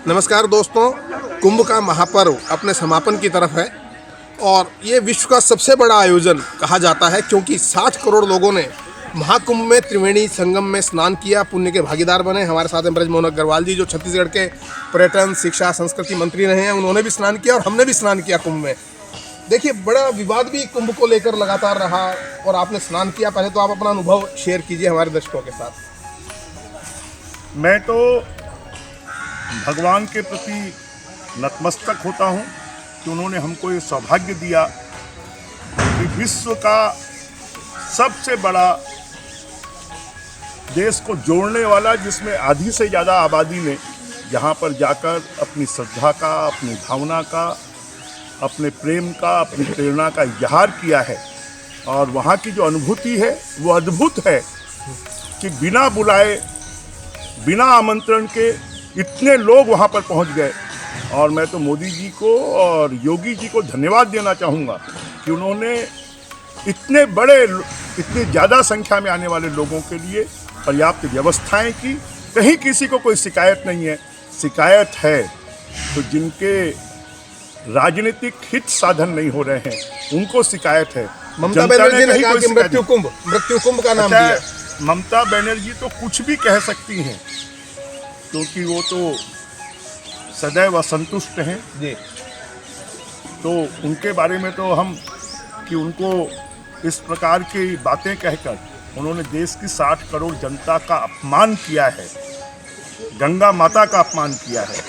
नमस्कार दोस्तों, कुंभ का महापर्व अपने समापन की तरफ है और ये विश्व का सबसे बड़ा आयोजन कहा जाता है क्योंकि 60 करोड़ लोगों ने महाकुंभ में त्रिवेणी संगम में स्नान किया, पुण्य के भागीदार बने। हमारे साथ हैं ब्रजमोहन अग्रवाल जी, जो छत्तीसगढ़ के पर्यटन, शिक्षा, संस्कृति मंत्री रहे हैं। उन्होंने भी स्नान किया और हमने भी स्नान किया कुंभ में। देखिए, बड़ा विवाद भी कुंभ को लेकर लगातार रहा और आपने स्नान किया। पहले तो आप अपना अनुभव शेयर कीजिए हमारे दर्शकों के साथ। मैं तो भगवान के प्रति नतमस्तक होता हूँ कि उन्होंने हमको ये सौभाग्य दिया कि विश्व का सबसे बड़ा देश को जोड़ने वाला, जिसमें आधी से ज़्यादा आबादी ने यहाँ पर जाकर अपनी श्रद्धा का, अपनी भावना का, अपने प्रेम का, अपनी प्रेरणा का इजहार किया है। और वहाँ की जो अनुभूति है वो अद्भुत है कि बिना बुलाए, बिना आमंत्रण के इतने लोग वहाँ पर पहुँच गए। और मैं तो मोदी जी को और योगी जी को धन्यवाद देना चाहूँगा कि उन्होंने इतनी ज़्यादा संख्या में आने वाले लोगों के लिए पर्याप्त व्यवस्थाएं की। कहीं किसी को कोई शिकायत नहीं है। शिकायत है तो जिनके राजनीतिक हित साधन नहीं हो रहे हैं उनको शिकायत है। ममता बनर्जी ने कहा कि मृत्यु कुंभ का नाम दिया। ममता बनर्जी तो कुछ भी कह सकती हैं क्योंकि वो तो सदैव असंतुष्ट हैं जी। तो उनके बारे में तो हम कि उनको इस प्रकार की बातें कहकर उन्होंने देश की 60 करोड़ जनता का अपमान किया है, गंगा माता का अपमान किया है,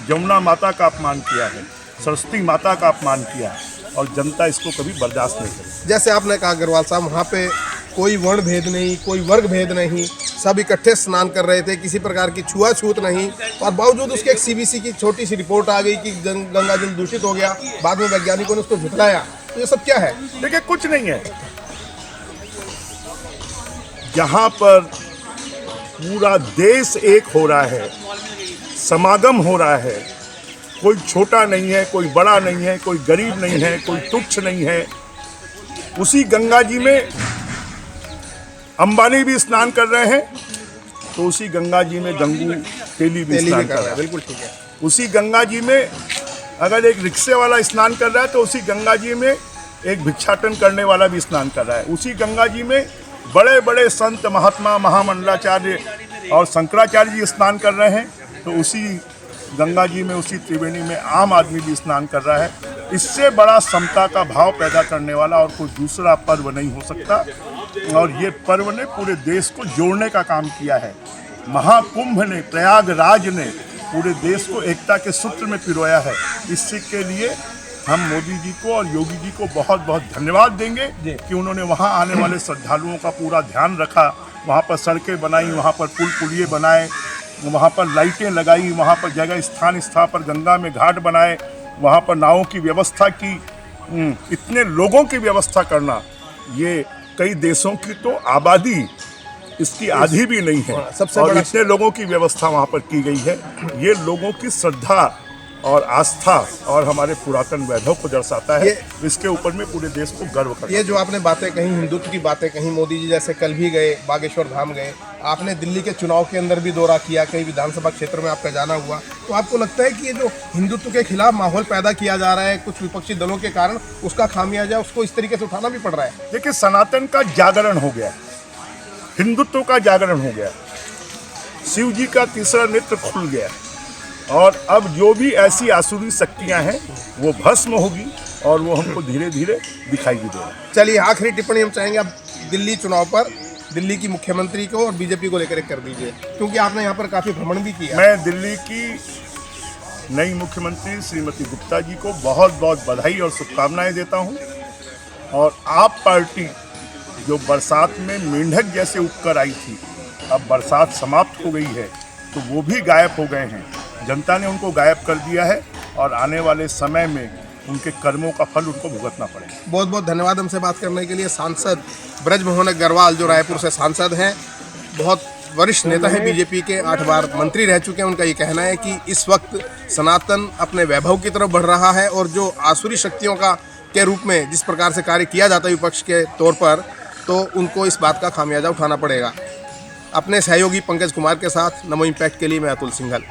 जमुना माता का अपमान किया है, सरस्वती माता का अपमान किया है और जनता इसको कभी बर्दाश्त नहीं करेगी। जैसे आपने कहा अग्रवाल साहब, वहाँ पे कोई वर्ण भेद नहीं, कोई वर्ग भेद नहीं, सब इकट्ठे स्नान कर रहे थे, किसी प्रकार की छुआछूत नहीं। और बावजूद उसके एक सीबीसी की छोटी सी रिपोर्ट आ गई कि गंगा जल दूषित हो गया। बाद में वैज्ञानिकों ने उसको झुठलाया। तो ये सब क्या है? देखिए, कुछ नहीं है। जहाँ पर पूरा देश एक हो रहा है, समागम हो रहा है, कोई छोटा नहीं है, कोई बड़ा नहीं है, कोई गरीब नहीं है, कोई तुच्छ नहीं है, उसी गंगा जी में अंबानी भी स्नान कर रहे हैं तो उसी गंगा जी में गंगू तेली भी स्नान कर रहा है। बिल्कुल ठीक है। उसी गंगा जी में अगर एक रिक्शे वाला स्नान कर रहा है तो उसी गंगा जी में एक भिक्षाटन करने वाला भी स्नान कर रहा है। उसी गंगा जी में बड़े बड़े संत, महात्मा, महामंडलाचार्य और शंकराचार्य जी स्नान कर रहे हैं तो उसी गंगा जी में, उसी त्रिवेणी में आम आदमी भी स्नान कर रहा है। इससे बड़ा समता का भाव पैदा करने वाला और कोई दूसरा पर्व नहीं हो सकता। और ये पर्व ने पूरे देश को जोड़ने का काम किया है। महाकुंभ ने, प्रयागराज ने पूरे देश को एकता के सूत्र में पिरोया है। इसी के लिए हम मोदी जी को और योगी जी को बहुत बहुत धन्यवाद देंगे कि उन्होंने वहाँ आने वाले श्रद्धालुओं का पूरा ध्यान रखा। वहाँ पर सड़कें बनाई, वहाँ पर पुल पुलिये बनाए, वहाँ पर लाइटें लगाई, वहाँ पर जगह स्थान पर गंगा में घाट बनाए, वहाँ पर नावों की व्यवस्था की। इतने लोगों की व्यवस्था करना, ये कई देशों की तो आबादी इसकी आधी भी नहीं है। सबसे और बड़ा इतने लोगों की व्यवस्था वहाँ पर की गई है। ये लोगों की श्रद्धा और आस्था और हमारे पुरातन वैभव को दर्शाता है। इसके ऊपर में पूरे देश को गर्व करता है। ये जो आपने बातें कही, हिंदुत्व की बातें कही, मोदी जी जैसे कल भी गए, बागेश्वर धाम गए, आपने दिल्ली के चुनाव के अंदर भी दौरा किया, कई विधानसभा क्षेत्र में आपका जाना हुआ। तो आपको लगता है कि ये जो हिंदुत्व के खिलाफ माहौल पैदा किया जा रहा है कुछ विपक्षी दलों के कारण, उसका खामियाजा उसको इस तरीके से उठाना भी पड़ रहा है? देखिए, सनातन का जागरण हो गया, हिंदुत्व का जागरण हो गया, शिव जी का तीसरा नेत्र खुल गया और अब जो भी ऐसी आसुरी शक्तियां हैं वो भस्म होगी और वो हमको धीरे धीरे दिखाई भी देगा। चलिए, आखिरी टिप्पणी हम चाहेंगे आप दिल्ली चुनाव पर दिल्ली की मुख्यमंत्री को और बीजेपी को लेकर कर दीजिए, क्योंकि आपने यहाँ पर काफ़ी भ्रमण भी किया। मैं दिल्ली की नई मुख्यमंत्री श्रीमती गुप्ता जी को बहुत बहुत बधाई और शुभकामनाएं देता हूँ। और आप पार्टी जो बरसात में मेंढक जैसे उठकर आई थी, अब बरसात समाप्त हो गई है तो वो भी गायब हो गए हैं। जनता ने उनको गायब कर दिया है और आने वाले समय में उनके कर्मों का फल उनको भुगतना पड़ेगा। बहुत बहुत धन्यवाद हमसे बात करने के लिए। सांसद ब्रजमोहन अग्रवाल, जो रायपुर से सांसद हैं, बहुत वरिष्ठ नेता हैं, बीजेपी के 8 बार मंत्री रह चुके हैं। उनका ये कहना है कि इस वक्त सनातन अपने वैभव की तरफ बढ़ रहा है और जो आसुरी शक्तियों का के रूप में जिस प्रकार से कार्य किया जाता है विपक्ष के तौर पर, तो उनको इस बात का खामियाजा उठाना पड़ेगा। अपने सहयोगी पंकज कुमार के साथ नमो इम्पैक्ट के लिए मैं अतुल सिंघल।